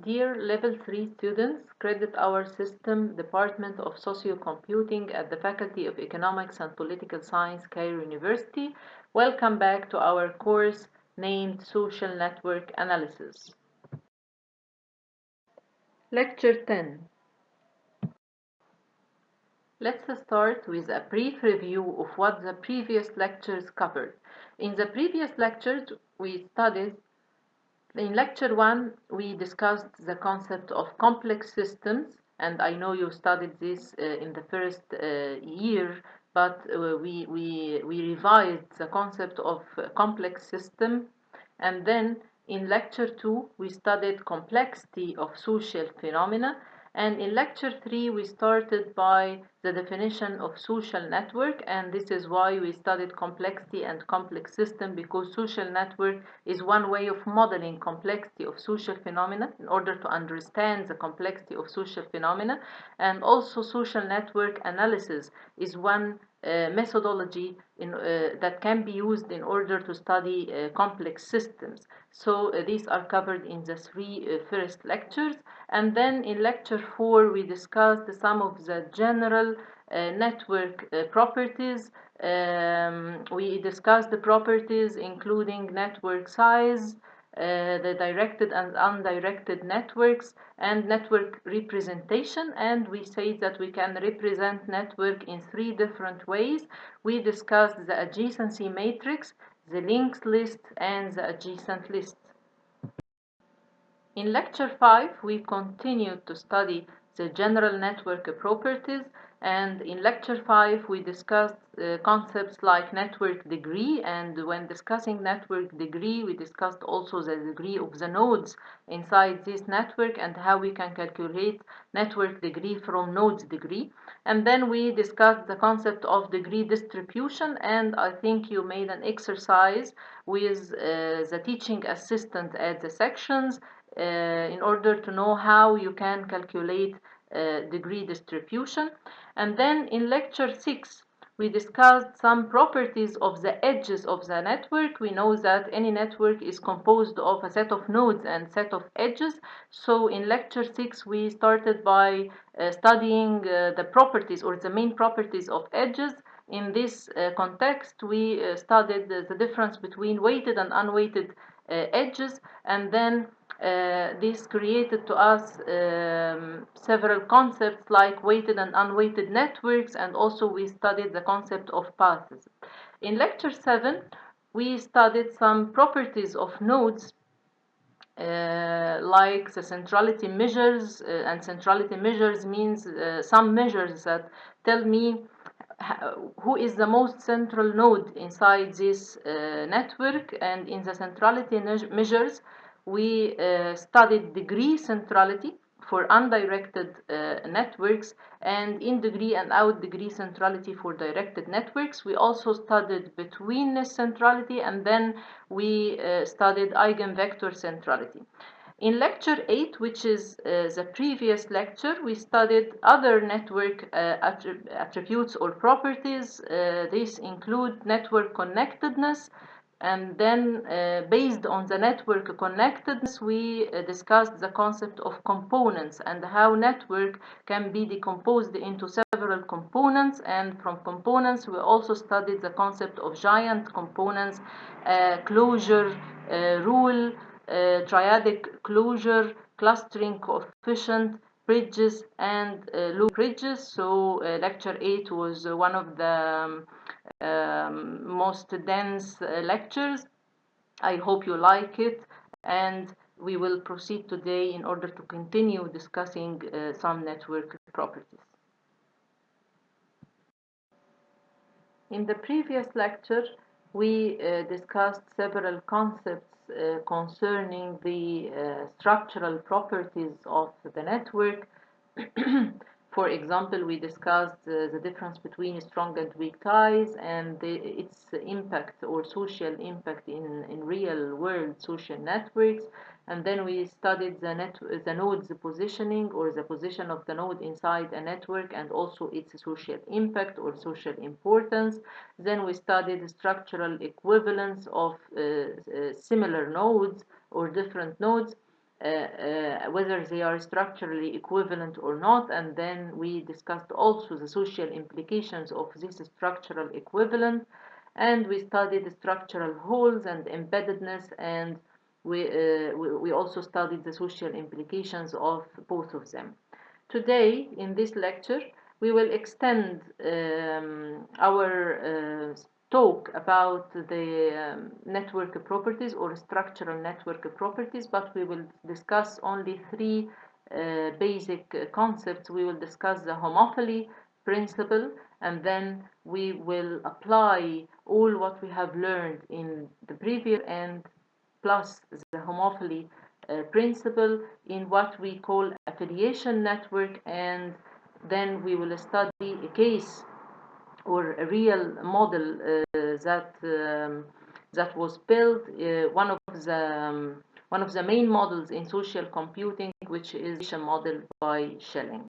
Dear Level 3 students, credit our system, Department of Socio-computing at the Faculty of Economics and Political Science, Cairo University. Welcome back to our course named Social Network Analysis. Lecture 10. Let's start with a brief review of what the previous lectures covered. In the previous lectures, we studied in lecture 1, we discussed the concept of complex systems, and I know you studied this in the first year, but we revised the concept of complex system. And then in lecture 2, we studied complexity of social phenomena. And in lecture 3, we started by the definition of social network, and this is why we studied complexity and complex system, because social network is one way of modeling complexity of social phenomena in order to understand the complexity of social phenomena. And also social network analysis is one methodology that can be used in order to study complex systems. So these are covered in the three first lectures. And then in lecture 4, we discussed some of the general network properties. We discussed the properties including network size, the directed and undirected networks, and network representation. And we say that we can represent network in three different ways. We discussed the adjacency matrix, the linked list, and the adjacent list. In lecture 5, we continued to study the general network properties, and in lecture 5, we discussed concepts like network degree, and when discussing network degree, we discussed also the degree of the nodes inside this network and how we can calculate network degree from nodes degree. And then we discussed the concept of degree distribution, and I think you made an exercise with the teaching assistant at the sections in order to know how you can calculate degree distribution. And then in lecture 6, we discussed some properties of the edges of the network. We know that any network is composed of a set of nodes and set of edges. So in lecture 6, we started by studying the properties or the main properties of edges. In this context, we studied the difference between weighted and unweighted edges, and then this created to us several concepts like weighted and unweighted networks, and also we studied the concept of paths. In lecture 7, we studied some properties of nodes like the centrality measures, and centrality measures means some measures that tell me who is the most central node inside this network. And in the centrality measures, we studied degree centrality for undirected networks, and in degree and out degree centrality for directed networks. We also studied betweenness centrality, and then we studied eigenvector centrality. In lecture 8, which is the previous lecture, we studied other network attributes or properties. These include network connectedness, and then based on the network connectedness, we discussed the concept of components and how network can be decomposed into several components. And from components, we also studied the concept of giant components, closure rule, triadic closure, clustering coefficient, bridges, and loop bridges. So lecture 8 was one of the most dense lectures. I hope you like it, and we will proceed today in order to continue discussing some network properties. In the previous lecture, we discussed several concepts concerning the structural properties of the network. For example, we discussed the difference between strong and weak ties and its impact or social impact in real world social networks. And then we studied the node's positioning or the position of the node inside a network and also its social impact or social importance. Then we studied the structural equivalence of similar nodes or different nodes. whether they are structurally equivalent or not, and then we discussed also the social implications of this structural equivalence, and we studied structural holes and embeddedness, and we also studied the social implications of both of them. Today, in this lecture, we will extend our talk about the network properties or structural network properties, but we will discuss only three basic concepts. We will discuss the homophily principle, and then we will apply all what we have learned in the previous and plus the homophily principle in what we call affiliation network, and then we will study a case or a real model that was built, one of the main models in social computing, which is the model by Schelling.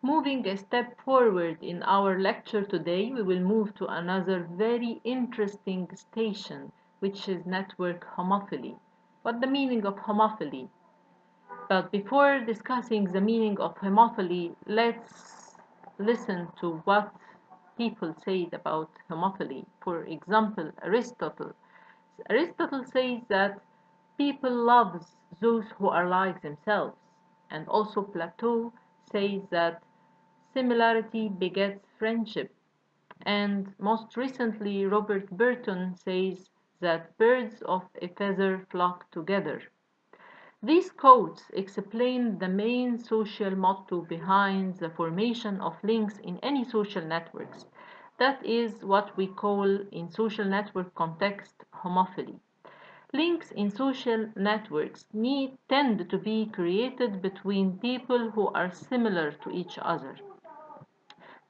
Moving a step forward in our lecture today, we will move to another very interesting station, which is network homophily. What the meaning of homophily? But before discussing the meaning of homophily, let's listen to what people said about homophily. For example, Aristotle. Aristotle says that people love those who are like themselves. And also Plato says that similarity begets friendship. And most recently, Robert Burton says that birds of a feather flock together. These quotes explain the main social motto behind the formation of links in any social networks. That is what we call in social network context homophily. Links in social networks tend to be created between people who are similar to each other.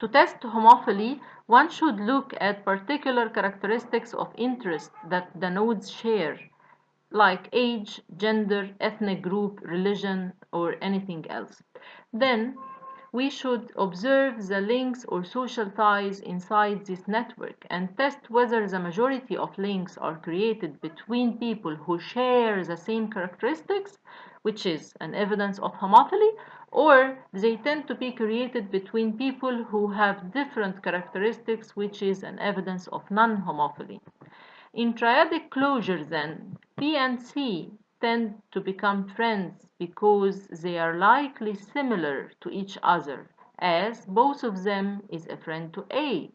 To test homophily, one should look at particular characteristics of interest that the nodes share, like age, gender, ethnic group, religion, or anything else. Then, we should observe the links or social ties inside this network and test whether the majority of links are created between people who share the same characteristics, which is an evidence of homophily, or they tend to be created between people who have different characteristics, which is an evidence of non-homophily. In triadic closure, then, B and C tend to become friends because they are likely similar to each other, as both of them is a friend to A.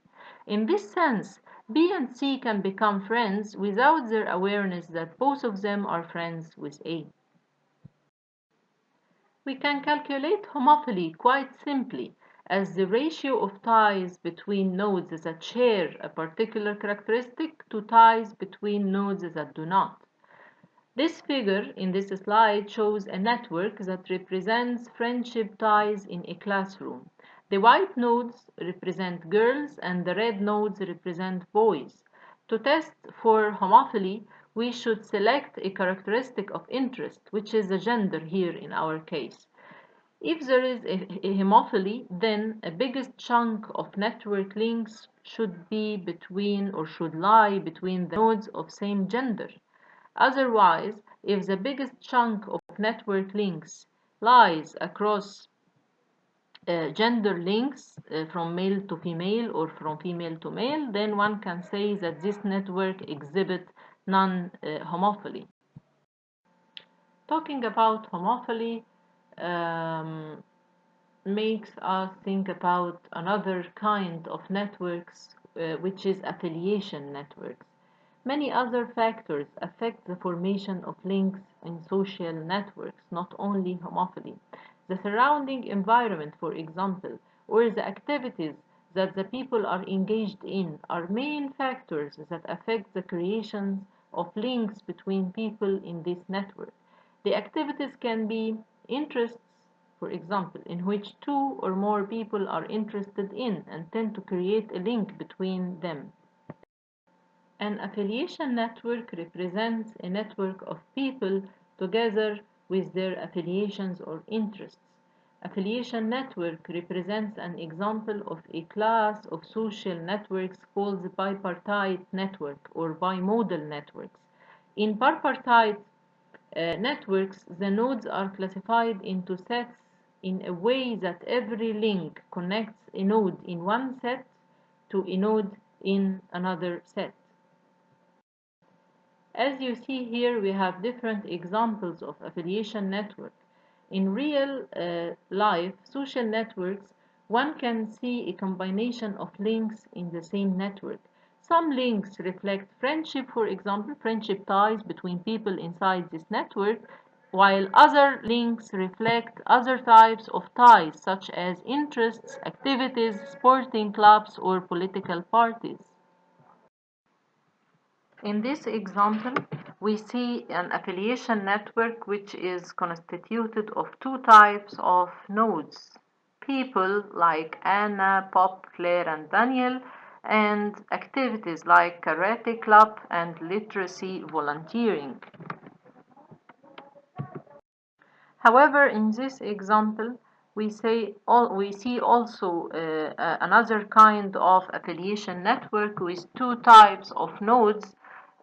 In this sense, B and C can become friends without their awareness that both of them are friends with A. We can calculate homophily quite simply as the ratio of ties between nodes that share a particular characteristic to ties between nodes that do not. This figure in this slide shows a network that represents friendship ties in a classroom. The white nodes represent girls and the red nodes represent boys. To test for homophily, we should select a characteristic of interest, which is the gender here in our case. If there is a homophily, then a biggest chunk of network links should be between or should lie between the nodes of same gender. Otherwise, if the biggest chunk of network links lies across gender links from male to female or from female to male, then one can say that this network exhibits non-homophily. Talking about homophily makes us think about another kind of networks, which is affiliation networks. Many other factors affect the formation of links in social networks, not only homophily. The surrounding environment, for example, or the activities that the people are engaged in are main factors that affect the creation of links between people in this network. The activities can be interests, for example, in which two or more people are interested in and tend to create a link between them. An affiliation network represents a network of people together with their affiliations or interests. Affiliation network represents an example of a class of social networks called the bipartite network or bimodal networks. In bipartite networks, the nodes are classified into sets in a way that every link connects a node in one set to a node in another set. As you see here, we have different examples of affiliation network. In real life social networks, one can see a combination of links in the same network. Some links reflect friendship, for example, friendship ties between people inside this network, while other links reflect other types of ties, such as interests, activities, sporting clubs, or political parties. In this example, we see an affiliation network which is constituted of two types of nodes. People like Anna, Pop, Claire, and Daniel, and activities like karate club and literacy volunteering. However, in this example, we see also another kind of affiliation network with two types of nodes.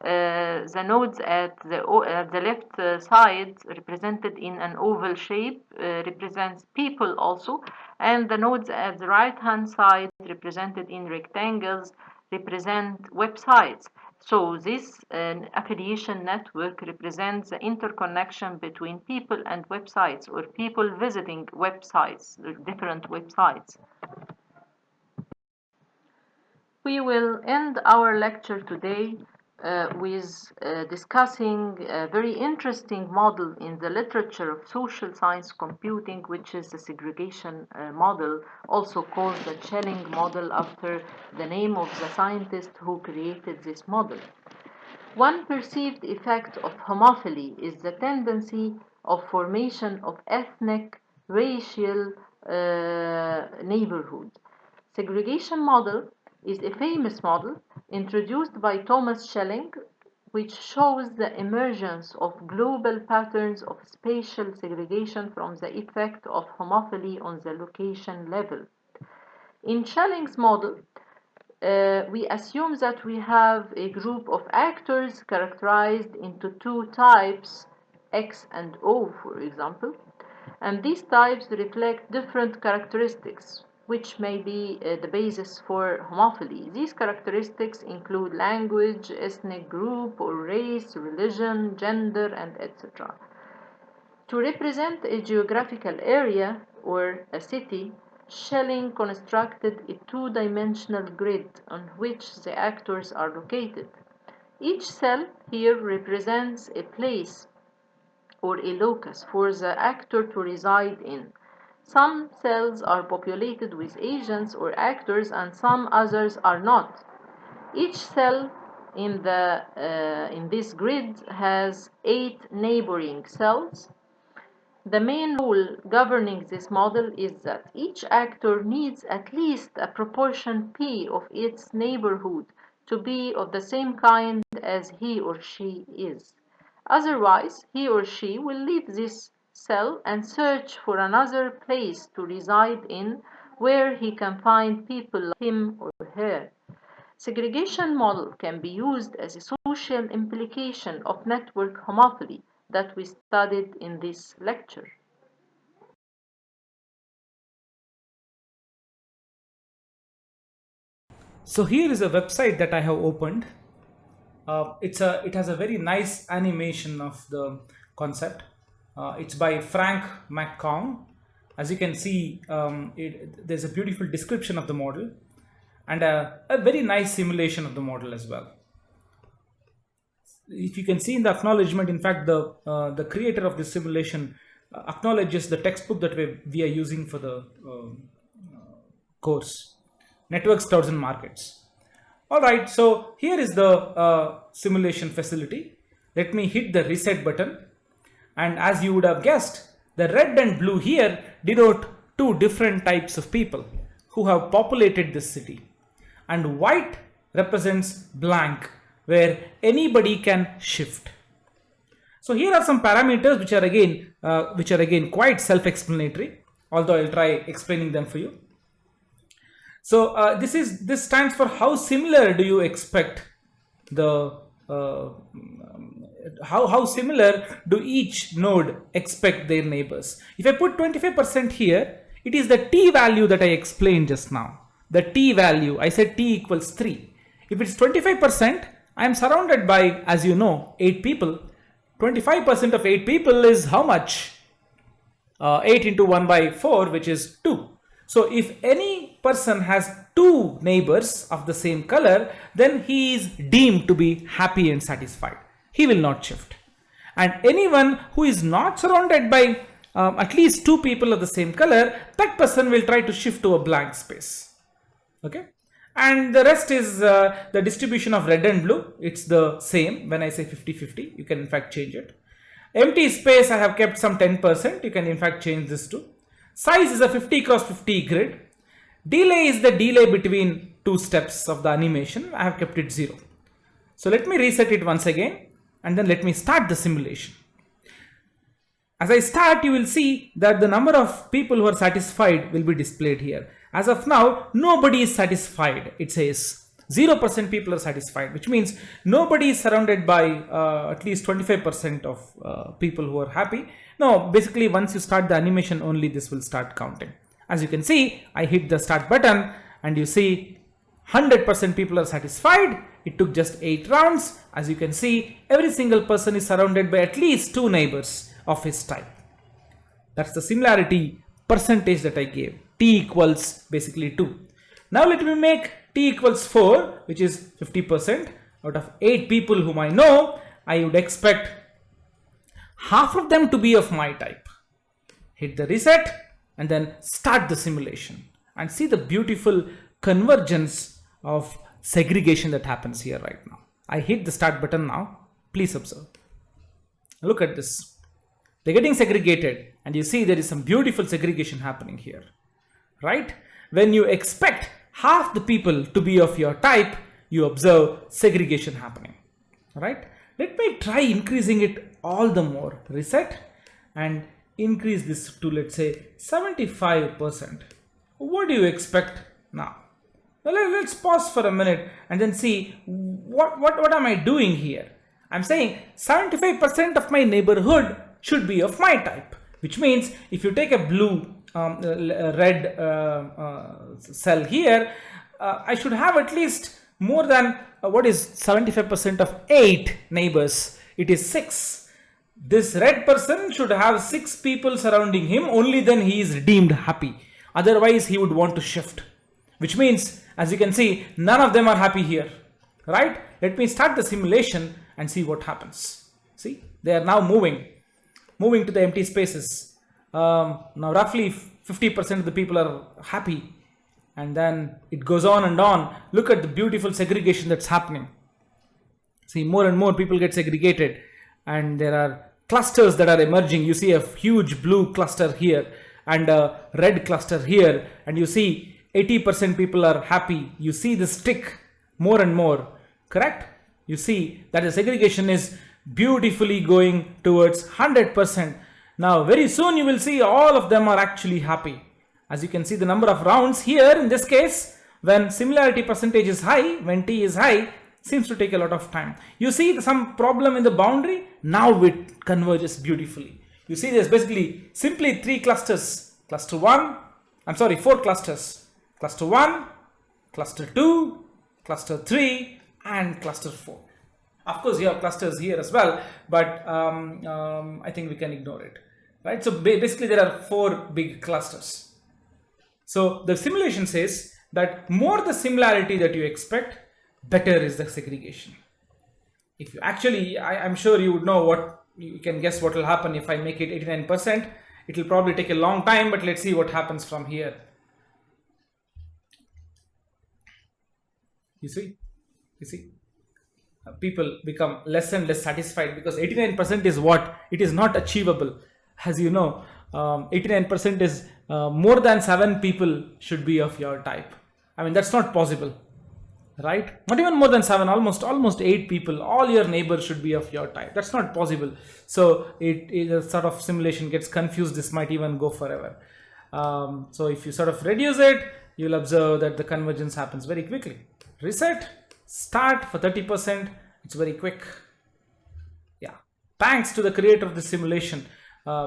The nodes at the left side, represented in an oval shape, represents people also, and the nodes at the right-hand side, represented in rectangles, represent websites. So this affiliation network represents the interconnection between people and websites, or people visiting websites, different websites. We will end our lecture today with discussing a very interesting model in the literature of social science computing, which is the segregation model, also called the Schelling model after the name of the scientist who created this model. One perceived effect of homophily is the tendency of formation of ethnic, racial neighborhoods. Segregation model is a famous model introduced by Thomas Schelling, which shows the emergence of global patterns of spatial segregation from the effect of homophily on the location level. In Schelling's model, we assume that we have a group of actors characterized into two types, X and O, for example, and these types reflect different characteristics, which may be the basis for homophily. These characteristics include language, ethnic group or race, religion, gender, and etc. To represent a geographical area or a city, Schelling constructed a two-dimensional grid on which the actors are located. Each cell here represents a place or a locus for the actor to reside in. Some cells are populated with agents or actors and some others are not. Each cell in this grid has 8 neighboring cells. The main rule governing this model is that each actor needs at least a proportion P of its neighborhood to be of the same kind as he or she is. Otherwise, he or she will leave this cell and search for another place to reside in where he can find people like him or her. Segregation model can be used as a social implication of network homophily that we studied in this lecture. So here is a website that I have opened. It has a very nice animation of the concept. It's by Frank McCong. As you can see, there's a beautiful description of the model and a very nice simulation of the model as well. If you can see in the acknowledgement, in fact, the creator of this simulation acknowledges the textbook that we are using for the course, Networks, Clouds and Markets. Alright, so here is the simulation facility. Let me hit the reset button, and as you would have guessed, the red and blue here denote two different types of people who have populated this city, and white represents blank, where anybody can shift. So here are some parameters which are again quite self-explanatory. although I'll try explaining them for you. So this stands for how similar do you expect the how similar do each node expect their neighbors. If I put 25% here, it is the t value that I explained just now. The t value, I said t equals 3. If it's 25%, I am surrounded by, as you know, 8 people. 25% of 8 people is how much? 8 into 1 by 4, which is 2. So if any person has 2 neighbors of the same color, then he is deemed to be happy and satisfied. He will not shift. And anyone who is not surrounded by at least 2 people of the same color, that person will try to shift to a blank space. Okay. And the rest is the distribution of red and blue. It's the same when I say 50-50. You can in fact change it. Empty space, I have kept some 10%. You can in fact change this too. Size is a 50 cross 50 grid. Delay is the delay between 2 steps of the animation. I have kept it 0. So let me reset it once again and then let me start the simulation. As I start, you will see that the number of people who are satisfied will be displayed here. As of now, nobody is satisfied. It says 0% people are satisfied, which means nobody is surrounded by at least 25% of people who are happy. No, basically once you start the animation only, this will start counting. As you can see, I hit the start button and you see 100% people are satisfied. It took just 8 rounds. As you can see, every single person is surrounded by at least 2 neighbors of his type. That's the similarity percentage that I gave. T equals basically 2. Now let me make T equals 4, which is 50%. Out of 8 people whom I know, I would expect half of them to be of my type. Hit the reset and then start the simulation and see the beautiful convergence of segregation that happens here right now. I hit the start button now. Please observe. Look at this. They're getting segregated and you see there is some beautiful segregation happening here, right? When you expect half the people to be of your type, you observe segregation happening, right? Let me try increasing it all the more. Reset and increase this to, let's say, 75%. What do you expect now? Well, let's pause for a minute and then see what am I doing here? I'm saying 75% of my neighborhood should be of my type, which means if you take a blue red cell here, I should have at least more than what is 75% of 8 neighbors. It is 6. This red person should have 6 people surrounding him. Only then he is deemed happy. Otherwise he would want to shift, which means, as you can see, none of them are happy here, right? Let me start the simulation and see what happens. See, they are now moving to the empty spaces. Now roughly 50% of the people are happy, and then it goes on and on. Look at the beautiful segregation that's happening. See, more and more people get segregated and there are clusters that are emerging. You see a huge blue cluster here and a red cluster here, and you see 80% people are happy. You see the stick more and more, correct? You see that the segregation is beautifully going towards 100%. Now very soon you will see all of them are actually happy. As you can see, the number of rounds here in this case, when similarity percentage is high, when T is high, seems to take a lot of time. You see some problem in the boundary. Now it converges beautifully. You see there's basically simply 3 clusters. Cluster 1, I'm sorry, 4 clusters. Cluster 1, cluster 2, cluster 3 and cluster 4. Of course you have clusters here as well, but I think we can ignore it, right? So basically there are 4 big clusters. So the simulation says that more the similarity that you expect, better is the segregation. If you actually, I'm sure you would know what, you can guess what will happen if I make it 89%. It will probably take a long time, but let's see what happens from here. You see, people become less and less satisfied because 89% is what it is not achievable. As you know, 89% is more than 7 people should be of your type. I mean, that's not possible, right? Not even more than 7, almost 8 people, all your neighbors should be of your type. That's not possible. So it sort of simulation gets confused. This might even go forever. So if you sort of reduce it, you'll observe that the convergence happens very quickly. Reset, start for 30%, it's very quick. Yeah, thanks to the creator of the simulation,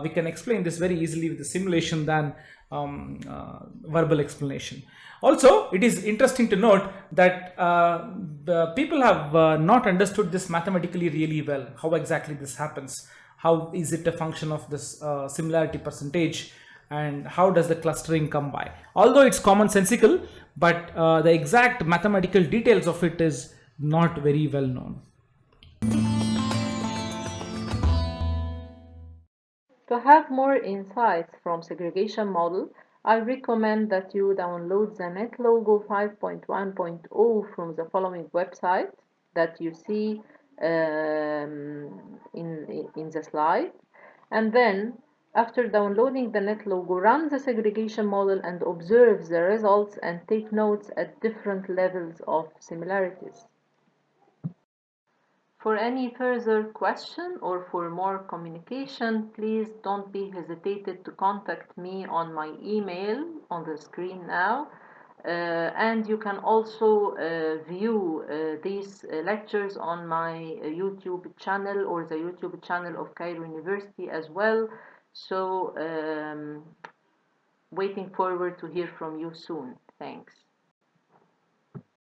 we can explain this very easily with the simulation than verbal explanation. Also, it is interesting to note that the people have not understood this mathematically really well, how exactly this happens. How is it a function of this similarity percentage, and how does the clustering come by? Although it's commonsensical, but the exact mathematical details of it is not very well known. To have more insights from segregation model, I recommend that you download the NetLogo 5.1.0 from the following website that you see in the slide. And then, after downloading the NetLogo, run the segregation model and observe the results and take notes at different levels of similarities. For any further question or for more communication, please don't be hesitated to contact me on my email on the screen now. And you can also view these lectures on my YouTube channel or the YouTube channel of Cairo University as well. So, waiting forward to hear from you soon. Thanks.